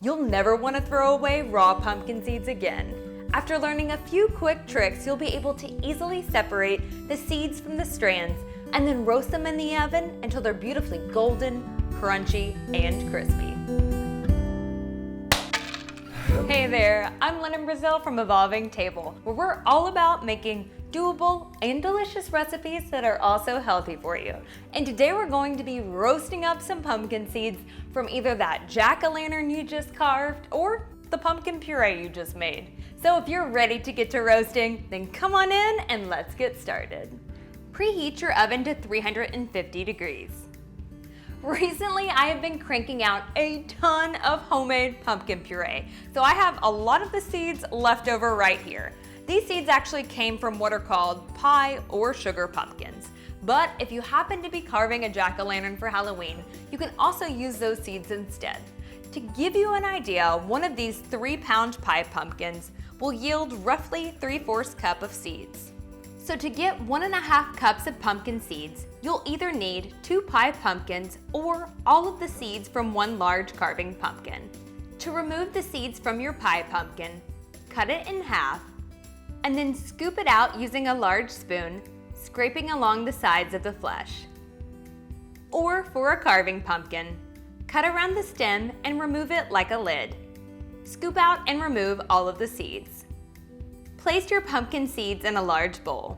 You'll never want to throw away raw pumpkin seeds again. After learning a few quick tricks, you'll be able to easily separate the seeds from the strands and then roast them in the oven until they're beautifully golden, crunchy, and crispy. Hey there, I'm Lynn Brazil from Evolving Table, where we're all about making doable and delicious recipes that are also healthy for you. And today we're going to be roasting up some pumpkin seeds from either that jack-o'-lantern you just carved or the pumpkin puree you just made. So if you're ready to get to roasting, then come on in and let's get started. Preheat your oven to 350 degrees. Recently, I have been cranking out a ton of homemade pumpkin puree, so I have a lot of the seeds left over right here. These seeds actually came from what are called pie or sugar pumpkins. But if you happen to be carving a jack-o'-lantern for Halloween, you can also use those seeds instead. To give you an idea, one of these 3-pound pie pumpkins will yield roughly 3/4 cup of seeds. So to get 1.5 cups of pumpkin seeds, you'll either need 2 pie pumpkins or all of the seeds from 1 large carving pumpkin. To remove the seeds from your pie pumpkin, cut it in half, and then scoop it out using a large spoon, scraping along the sides of the flesh. Or for a carving pumpkin, cut around the stem and remove it like a lid. Scoop out and remove all of the seeds. Place your pumpkin seeds in a large bowl.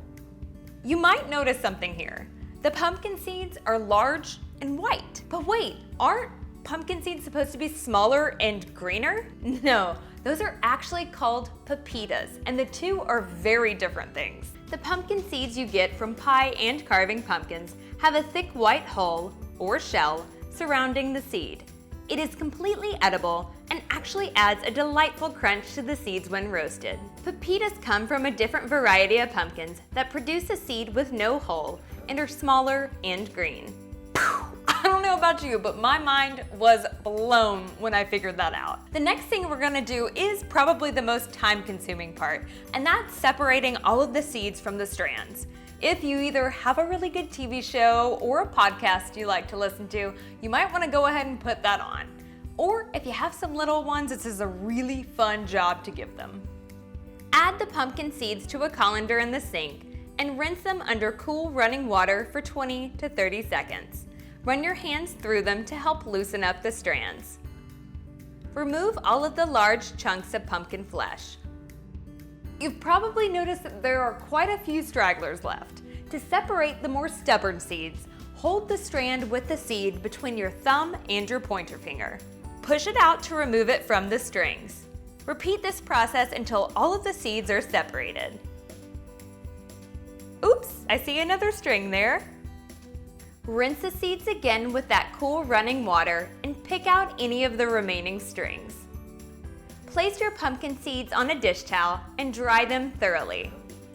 You might notice something here. The pumpkin seeds are large and white. But wait, aren't pumpkin seeds supposed to be smaller and greener? No, those are actually called pepitas, and the two are very different things. The pumpkin seeds you get from pie and carving pumpkins have a thick white hull or shell surrounding the seed. It is completely edible and actually adds a delightful crunch to the seeds when roasted. Pepitas come from a different variety of pumpkins that produce a seed with no hull and are smaller and green. I don't know about you, but my mind was blown when I figured that out. The next thing we're gonna do is probably the most time-consuming part, and that's separating all of the seeds from the strands. If you either have a really good TV show or a podcast you like to listen to, you might want to go ahead and put that on. Or if you have some little ones, this is a really fun job to give them. Add the pumpkin seeds to a colander in the sink and rinse them under cool running water for 20 to 30 seconds. Run your hands through them to help loosen up the strands. Remove all of the large chunks of pumpkin flesh. You've probably noticed that there are quite a few stragglers left. To separate the more stubborn seeds, hold the strand with the seed between your thumb and your pointer finger. Push it out to remove it from the strings. Repeat this process until all of the seeds are separated. Oops, I see another string there. Rinse the seeds again with that cool running water and pick out any of the remaining strings. Place your pumpkin seeds on a dish towel and dry them thoroughly.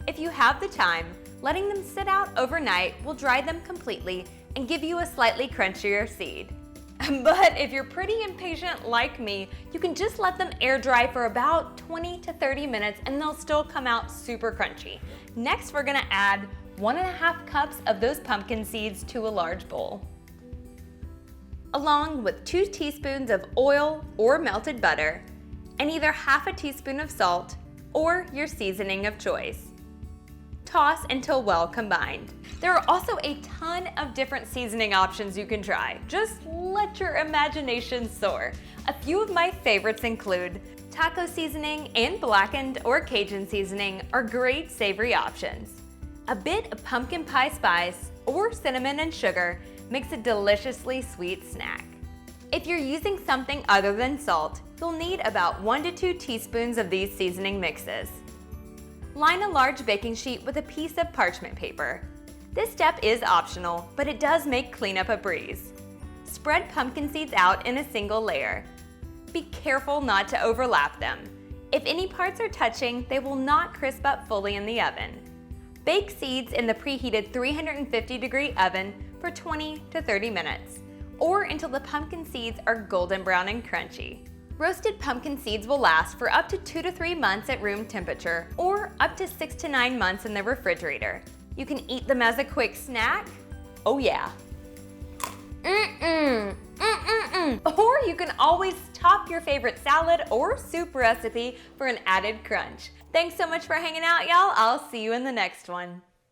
If you have the time, letting them sit out overnight will dry them completely and give you a slightly crunchier seed. But if you're pretty impatient like me, you can just let them air dry for about 20 to 30 minutes and they'll still come out super crunchy. Next, we're gonna add 1.5 cups of those pumpkin seeds to a large bowl, along with 2 teaspoons of oil or melted butter, and either half a teaspoon of salt or your seasoning of choice. Toss until well combined. There are also a ton of different seasoning options you can try. Just let your imagination soar. A few of my favorites include taco seasoning and blackened or Cajun seasoning are great savory options. A bit of pumpkin pie spice or cinnamon and sugar makes a deliciously sweet snack. If you're using something other than salt, you'll need about 1 to 2 teaspoons of these seasoning mixes. Line a large baking sheet with a piece of parchment paper. This step is optional, but it does make cleanup a breeze. Spread pumpkin seeds out in a single layer. Be careful not to overlap them. If any parts are touching, they will not crisp up fully in the oven. Bake seeds in the preheated 350-degree oven for 20 to 30 minutes, or until the pumpkin seeds are golden brown and crunchy. Roasted pumpkin seeds will last for up to 2 to 3 months at room temperature, or up to 6 to 9 months in the refrigerator. You can eat them as a quick snack. Oh yeah. Or you can always top your favorite salad or soup recipe for an added crunch. Thanks so much for hanging out, y'all. I'll see you in the next one.